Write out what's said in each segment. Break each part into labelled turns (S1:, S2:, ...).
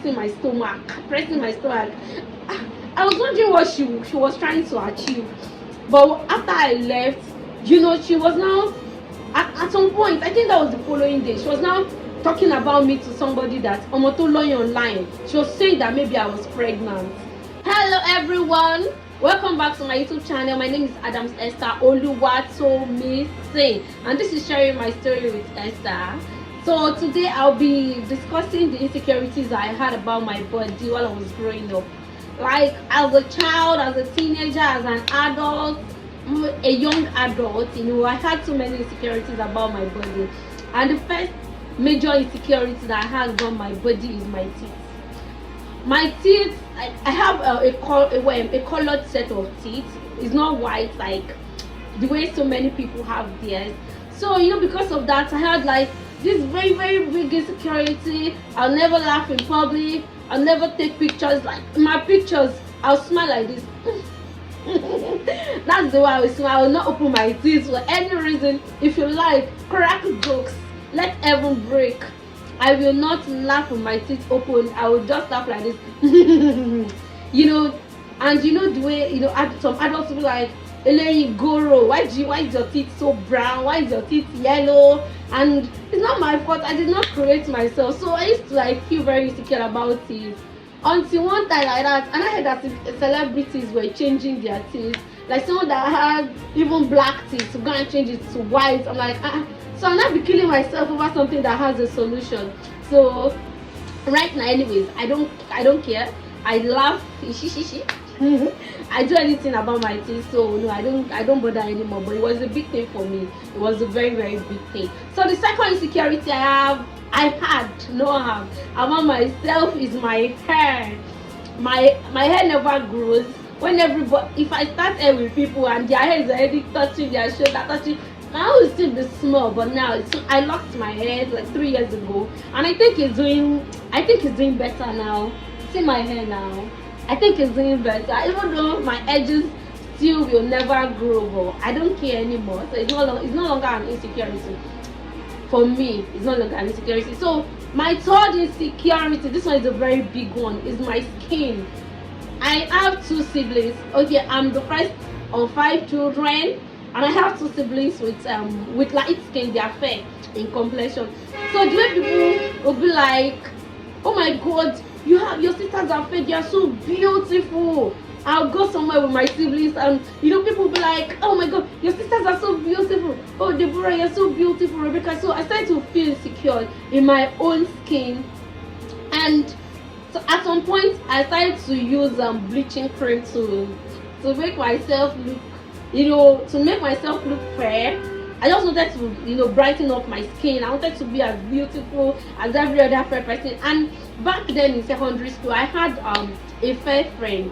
S1: pressing my stomach. I was wondering what she was trying to achieve. But after I left, she was now at some point, I think that was the following day, she was now talking about me to somebody that Omotoloy online. She was saying that maybe I was pregnant. Hello everyone, welcome back to my YouTube channel. My name is Adams Esther Oluwatomise, and this is sharing my story with Esther. So today I'll be discussing the insecurities I had about my body while I was growing up. Like as a child, as a teenager, as an adult, a young adult, I had so many insecurities about my body. And the first major insecurity that I had about my body is my teeth. My teeth, I have a colored set of teeth. It's not white like the way so many people have theirs. So because of that, I had like this very, very big insecurity. I'll never laugh in public. I'll never take pictures. Like in my pictures, I'll smile like this. That's the way I will smile. I will not open my teeth for any reason. If you like, crack jokes, let heaven break. I will not laugh with my teeth open. I will just laugh like this. And the way some adults will be like, Elaine Goro, why is your teeth so brown? Why is your teeth yellow? And it's not my fault. I did not create myself. So I used to feel very insecure about teeth. Until one time like that, and I heard that celebrities were changing their teeth. Like someone that had even black teeth to go and change it to white. I'm like, So I'm not be killing myself over something that has a solution. So right now, anyways, I don't care. I laugh. I do anything about my teeth, so no, I don't bother anymore. But it was a big thing for me. It was a very, very big thing. So the second insecurity I had about myself is my hair. My hair never grows. If I start hair with people and their hair is already touching their shoulder, touching, I will still be small. But now I locked my hair like 3 years ago, and I think it's doing better now. See my hair now. I think it's doing better, even though my edges still will never grow, but I don't care anymore. So it's no longer an insecurity for me. It's no longer an insecurity. So my third insecurity, this one is a very big one, is my skin. I have 2 siblings. Okay, I'm the first of 5 children, and I have 2 siblings with light skin. They are fair in complexion. So the way people will be like, oh my god, your sisters are fair, they are so beautiful. I'll go somewhere with my siblings and people will be like, oh my god, your sisters are so beautiful. Oh Deborah, you're so beautiful, Rebecca. So I started to feel insecure in my own skin, and so at some point I started to use bleaching cream to make myself look fair. I just wanted to brighten up my skin. I wanted to be as beautiful as every other fair person. And back then in secondary school, I had a fair friend.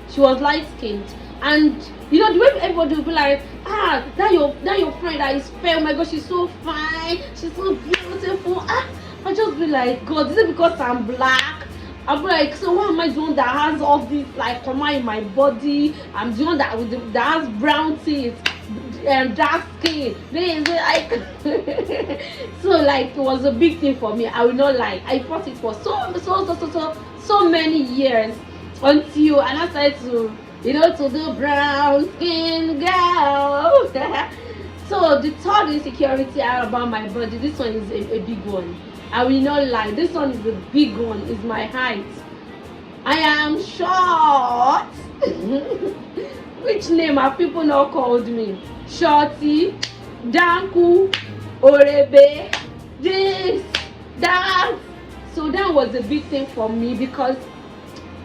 S1: She was light skinned, and the way everybody would be like, that your friend that is fair, oh my god, she's so fine, she's so beautiful. I just be like, god, is it because I'm black? I'll be like, so why am I the one that has all this like trauma in my body? I'm the one that has brown teeth and dark skin. So it was a big thing for me. I will not lie. I fought it for so many years until I started to do brown skin girl. So the third insecurity I have about my body, this one is a big one. I will not lie. This one is a big one. Is my height. I am short. Which name have people now called me? Shorty, Danku, Orebe, this, that. So that was a big thing for me because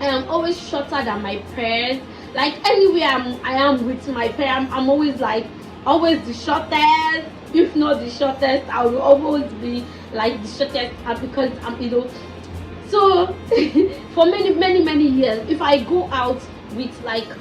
S1: I am always shorter than my peers. Like anywhere I am with my peer, I'm always the shortest. If not the shortest, I will always be like the shortest because I'm So for many years, if I go out with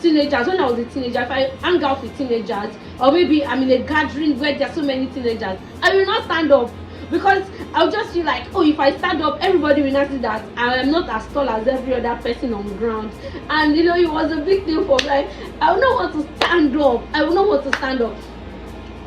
S1: teenagers, when I was a teenager, if I hang out with teenagers, or maybe I'm in a gathering where there are so many teenagers, I will not stand up because I'll just feel like, oh, if I stand up, everybody will not see that I am not as tall as every other person on the ground. And it was a big deal for me. I will not want to stand up.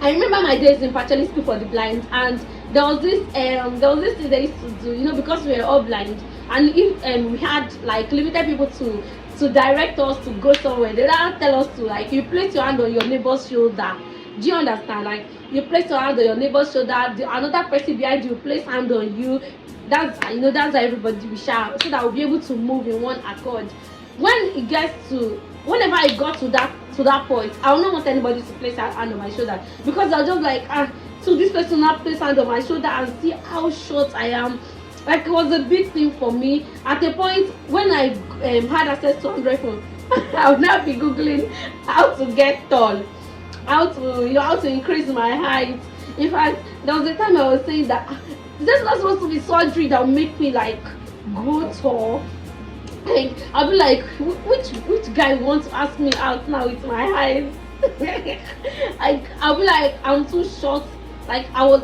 S1: I remember my days in Pacheli School for the Blind, and there was this thing they used to do, because we were all blind. And if we had like limited people to direct us to go somewhere, they don't tell us to, like, you place your hand on your neighbor's shoulder. Do you understand? Like, you place your hand on your neighbor's shoulder, another person behind you place hand on you. That's that's how everybody will shout, so that we'll be able to move in one accord. Whenever I got to that point, I will not want anybody to place a hand on my shoulder, because I'll just like, so this person now place hand on my shoulder and see how short I am. Like, it was a big thing for me. At a point when I had access to Android phone, I would now be googling how to get tall, how to increase my height. In fact, there was a time I was saying that there's not supposed to be surgery that will make me like grow tall. Like, I'll be like, which guy wants to ask me out now with my height? I'll be like, I'm too short. Like, I was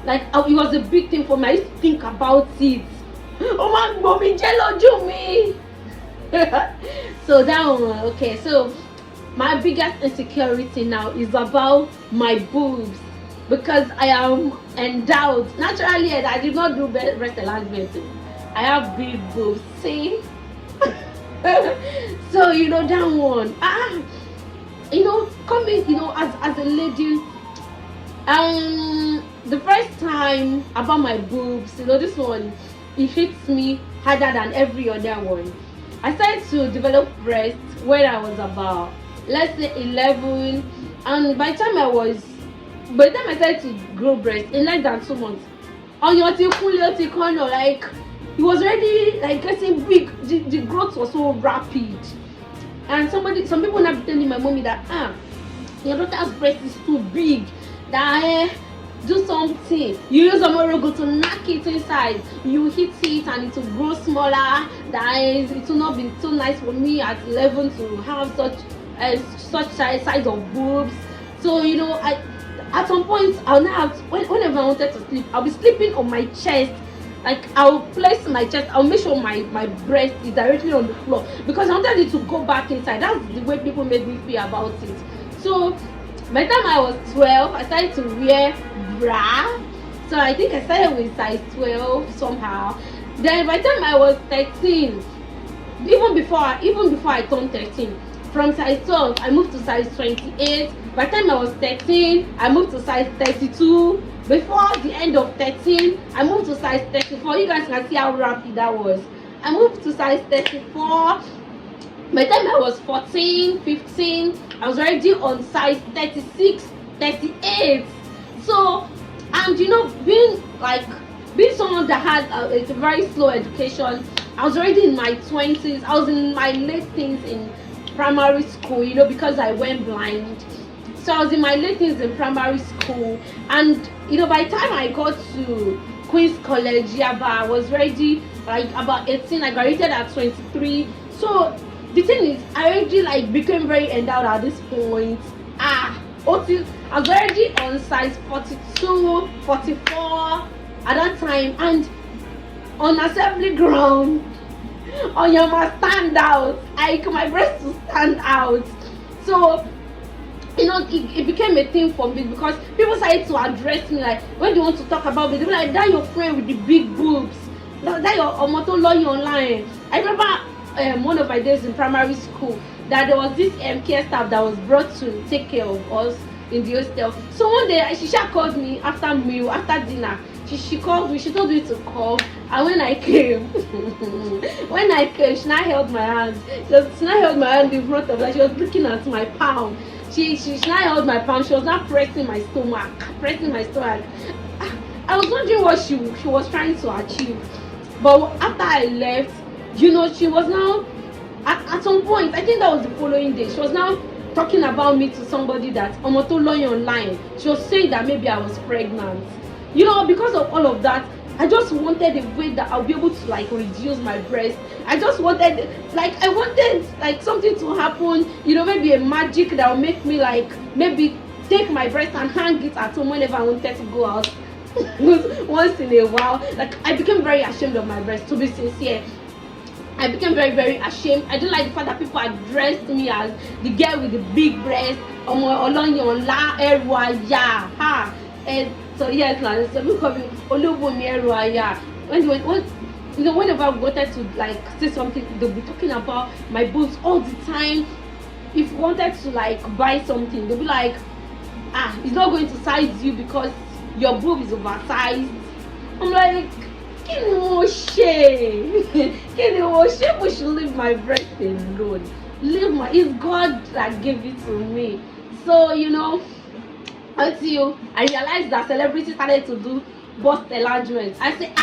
S1: like, it was a big thing for me. I used to think about it. Oh my mommy, jello do me. So that one, okay. So my biggest insecurity now is about my boobs, because I am endowed naturally. I did not do breast enlargement. I have big boobs. See. So that one. Coming, as a lady. The first time about my boobs, this one, it hits me harder than every other one. I started to develop breasts when I was about, let's say, 11, and by the time I started to grow breasts in less than 2 months, like, it was already like getting big. The growth was so rapid, and some people now be telling my mommy that your daughter's breast is too big, that do something. You use Omorogo to knock it inside. You hit it and it will grow smaller. That it will not be so nice for me at 11 to have such size of boobs. So at some point I'll now have, whenever I wanted to sleep, I'll be sleeping on my chest. Like, I'll place my chest, I'll make sure my breast is directly on the floor, because I wanted it to go back inside. That's the way people made me feel about it. So by the time I was 12, I started to wear bra. So I think I started with size 12 somehow. Then by the time I was 13, even before I turned 13, from size 12 I moved to size 28. By the time I was 13, I moved to size 32. Before the end of 13, I moved to size 34. You guys can see how rapid that was. I moved to size 34. By the time I was 14, 15, I was already on size 36, 38. So, and being someone that had a very slow education, I was already in my 20s. I was in my late teens in primary school, because I went blind. So I was in my late teens in primary school, and by the time I got to Queen's College, Yaba, I was already like about 18. I graduated at 23. So the thing is, I already became very endowed at this point. I was already on size 42, 44 at that time, and on assembly ground, you must stand out. My breast to stand out. So it became a thing for me, because people started to address me, like, when they want to talk about me, they were like, that your friend with the big boobs, that your omoto lawyer online. I remember one of my days in primary school that there was this care staff that was brought to take care of us in the hostel. So one day Shisha called me after dinner. She called me, she told me to come, and when I came, she now held my hand. She now held my hand in front of her. She was looking at my palm. She now held my palm. She was now pressing my stomach. I was wondering what she was trying to achieve. But after I left, she was now, at some point, I think that was the following day, she was now talking about me to somebody that Omoto lawyer online. She was saying that maybe I was pregnant. Because of all of that, I just wanted a way that I'll be able to reduce my breast. I just wanted something to happen, maybe a magic that will make me maybe take my breast and hang it at home whenever I wanted to go out. Once in a while. I became very ashamed of my breast, to be sincere. I became very, very ashamed. I don't like the fact that people addressed me as the girl with the big breast. And so yes, so people call me Olubomi Eruaya. When whenever I wanted to like say something, they'll be talking about my boobs all the time. If you wanted to like buy something, they'll be like, it's not going to size you because your boob is oversized. I'm like, we should leave my breast alone. It's God that gave it to me. So until I realized that celebrities started to do bust enlargement, I say,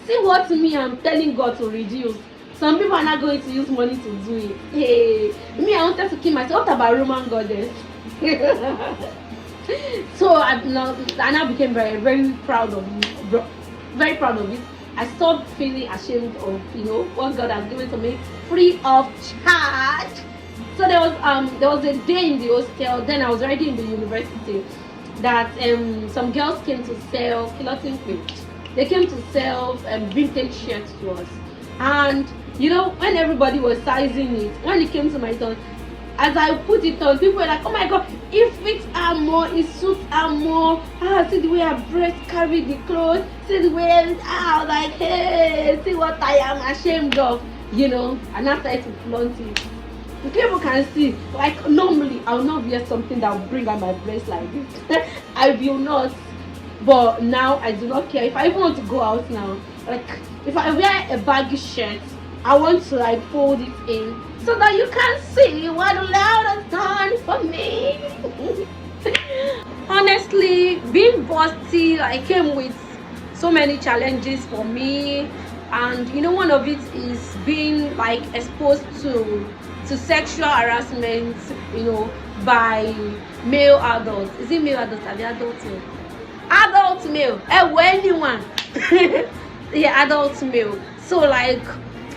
S1: see what me I'm telling God to reduce. Some people are not going to use money to do it. Hey, me, I wanted to kill myself. What about Roman goddess? So I now became very, very proud of it. Very proud of it. I stopped feeling ashamed of what God has given to me free of charge. So there was a day in the hostel. Then I was already in the university. That some girls came to sell clothing. They came to sell vintage shirts to us. And when everybody was sizing it, when it came to my turn, as I put it on, people were like, oh my God, it fits her more, it suits her more. See the way her breast carry the clothes. See the way, I was like, hey, see what I am ashamed of, and I started to flaunt it. The people can see, like normally, I will not wear something that will bring out my breast like this. I will not. But now I do not care. If I even want to go out now, like if I wear a baggy shirt, I want to like fold it in so that you can see what the Lord has done for me. Honestly, being bossy, I came with so many challenges for me, and one of it is being like exposed to sexual harassment, by male adults. Is it male adults or the adult male? Adult male. Anyone. Yeah, adult male. So like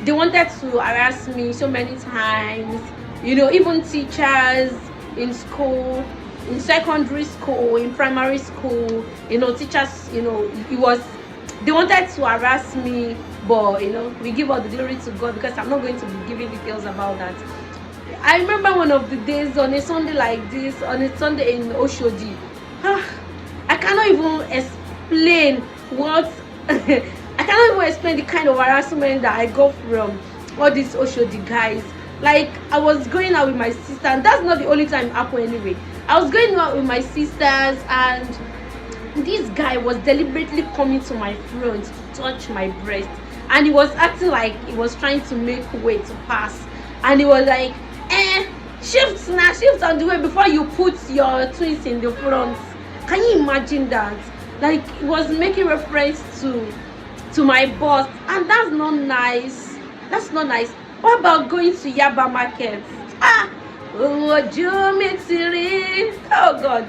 S1: they wanted to harass me so many times, even teachers in school, in secondary school, in primary school, teachers, they wanted to harass me, but we give all the glory to God, because I'm not going to be giving details about that. I remember one of the days on a Sunday like this, on a Sunday in Oshodi, I cannot even explain what I cannot even explain the kind of harassment that I got from all these Oshodi guys. Like, I was going out with my sister, and that's not the only time it happened anyway. I was going out with my sisters, and this guy was deliberately coming to my front to touch my breast, and he was acting like he was trying to make way to pass, and he was like, shift on the way before you put your twins in the front. Can you imagine that? Like, he was making reference to my boss, and that's not nice. What about going to Yaba market? Oh God,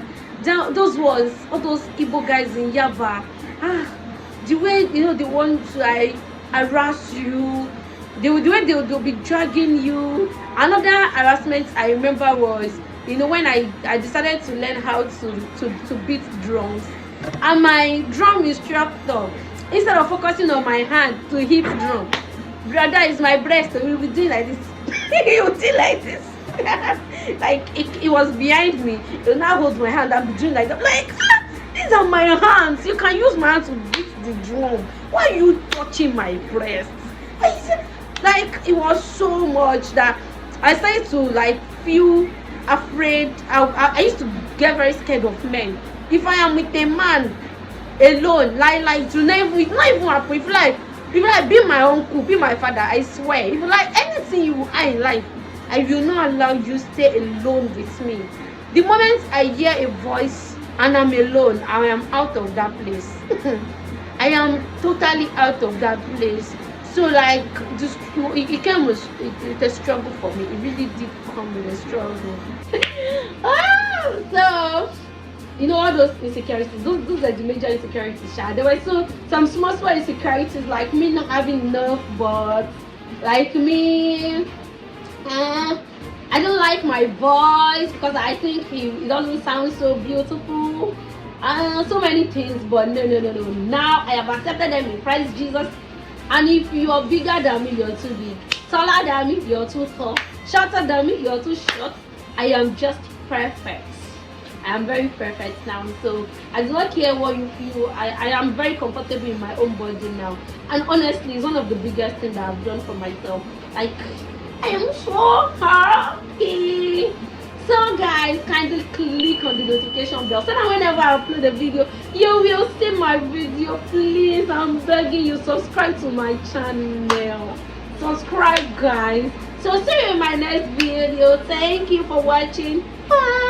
S1: those ones, all those Igbo guys in Yaba, the way they want to harass you, the way they'll be dragging you. Another harassment I remember was when I decided to learn how to beat drums, and my drum instructor, instead of focusing on my hand to hit drum, brother, is my breast, so we'll be doing like this. He will do like this. Like it was behind me. He'll now hold my hand and be doing like that. Like, these are my hands. You can use my hands to beat the drum. Why are you touching my breast? Like, it was so much that I started to like feel afraid. I used to get very scared of men. If I am with a man alone, like to never, it's not even happen. If you like be my uncle, be my father, I swear, if you like anything you are in life, I will not allow you stay alone with me. The moment I hear a voice and I'm alone, I am out of that place. I am totally out of that place. So like, just it came with a struggle for me. It really did come with a struggle. So all those insecurities, those are the major insecurities. There were some small insecurities, like me not having enough butt, like me, I don't like my voice because I think it doesn't sound so beautiful, so many things. But no. Now I have accepted them in Christ Jesus. And if you are bigger than me, you're too big. Taller than me, you're too tall. Shorter than me, you're too short. I am just perfect. I am very perfect now. So I do not care what you feel. I am very comfortable in my own body now. And honestly, it's one of the biggest things that I've done for myself. Like, I am so happy. So guys, kindly click on the notification bell so that whenever I upload a video, you will see my video. Please, I'm begging you, subscribe to my channel. Subscribe, guys. So see you in my next video. Thank you for watching. Bye.